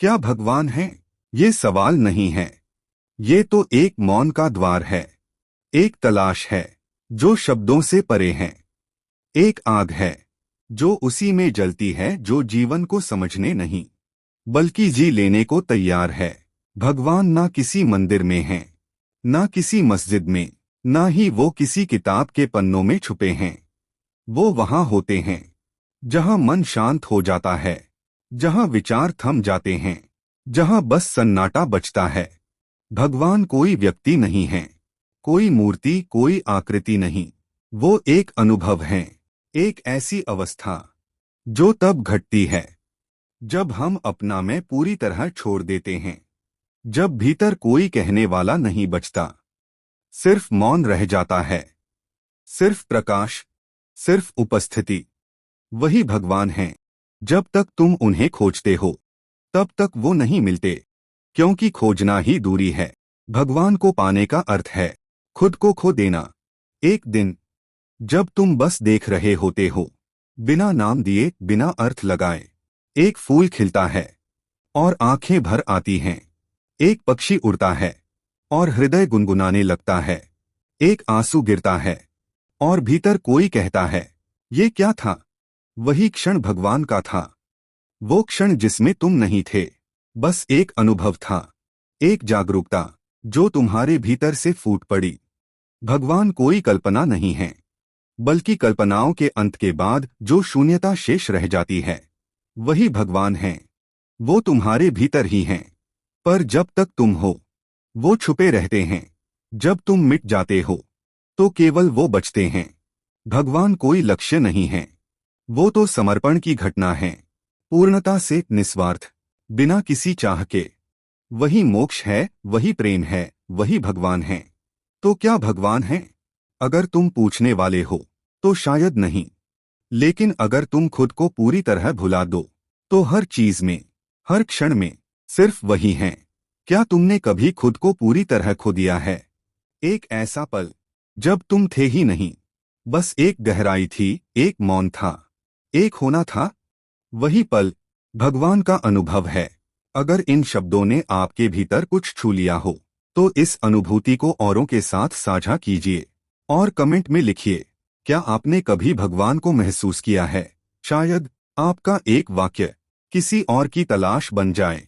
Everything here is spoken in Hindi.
क्या भगवान है? ये सवाल नहीं है। ये तो एक मौन का द्वार है। एक तलाश है जो शब्दों से परे है। एक आग है जो उसी में जलती है, जो जीवन को समझने नहीं बल्कि जी लेने को तैयार है। भगवान ना किसी मंदिर में है, ना किसी मस्जिद में, ना ही वो किसी किताब के पन्नों में छुपे हैं। वो वहां होते हैं जहां मन शांत हो जाता है, जहां विचार थम जाते हैं, जहां बस सन्नाटा बचता है। भगवान कोई व्यक्ति नहीं है, कोई मूर्ति, कोई आकृति नहीं। वो एक अनुभव है, एक ऐसी अवस्था जो तब घटती है जब हम अपना मैं पूरी तरह छोड़ देते हैं, जब भीतर कोई कहने वाला नहीं बचता, सिर्फ मौन रह जाता है, सिर्फ प्रकाश, सिर्फ उपस्थिति। वही भगवान हैं। जब तक तुम उन्हें खोजते हो तब तक वो नहीं मिलते, क्योंकि खोजना ही दूरी है। भगवान को पाने का अर्थ है खुद को खो देना। एक दिन जब तुम बस देख रहे होते हो, बिना नाम दिए, बिना अर्थ लगाए, एक फूल खिलता है और आंखें भर आती हैं। एक पक्षी उड़ता है और हृदय गुनगुनाने लगता है। एक आंसू गिरता है और भीतर कोई कहता है, ये क्या था? वही क्षण भगवान का था। वो क्षण जिसमें तुम नहीं थे, बस एक अनुभव था, एक जागरूकता जो तुम्हारे भीतर से फूट पड़ी। भगवान कोई कल्पना नहीं है, बल्कि कल्पनाओं के अंत के बाद जो शून्यता शेष रह जाती है, वही भगवान है। वो तुम्हारे भीतर ही हैं, पर जब तक तुम हो वो छुपे रहते हैं। जब तुम मिट जाते हो तो केवल वो बचते हैं। भगवान कोई लक्ष्य नहीं है, वो तो समर्पण की घटना है, पूर्णता से, निस्वार्थ, बिना किसी चाह के। वही मोक्ष है, वही प्रेम है, वही भगवान है। तो क्या भगवान है? अगर तुम पूछने वाले हो तो शायद नहीं, लेकिन अगर तुम खुद को पूरी तरह भुला दो तो हर चीज में, हर क्षण में सिर्फ वही है। क्या तुमने कभी खुद को पूरी तरह खो दिया है? एक ऐसा पल जब तुम थे ही नहीं, बस एक गहराई थी, एक मौन था, एक होना था। वही पल भगवान का अनुभव है। अगर इन शब्दों ने आपके भीतर कुछ छू लिया हो तो इस अनुभूति को औरों के साथ साझा कीजिए और कमेंट में लिखिए, क्या आपने कभी भगवान को महसूस किया है? शायद आपका एक वाक्य किसी और की तलाश बन जाए।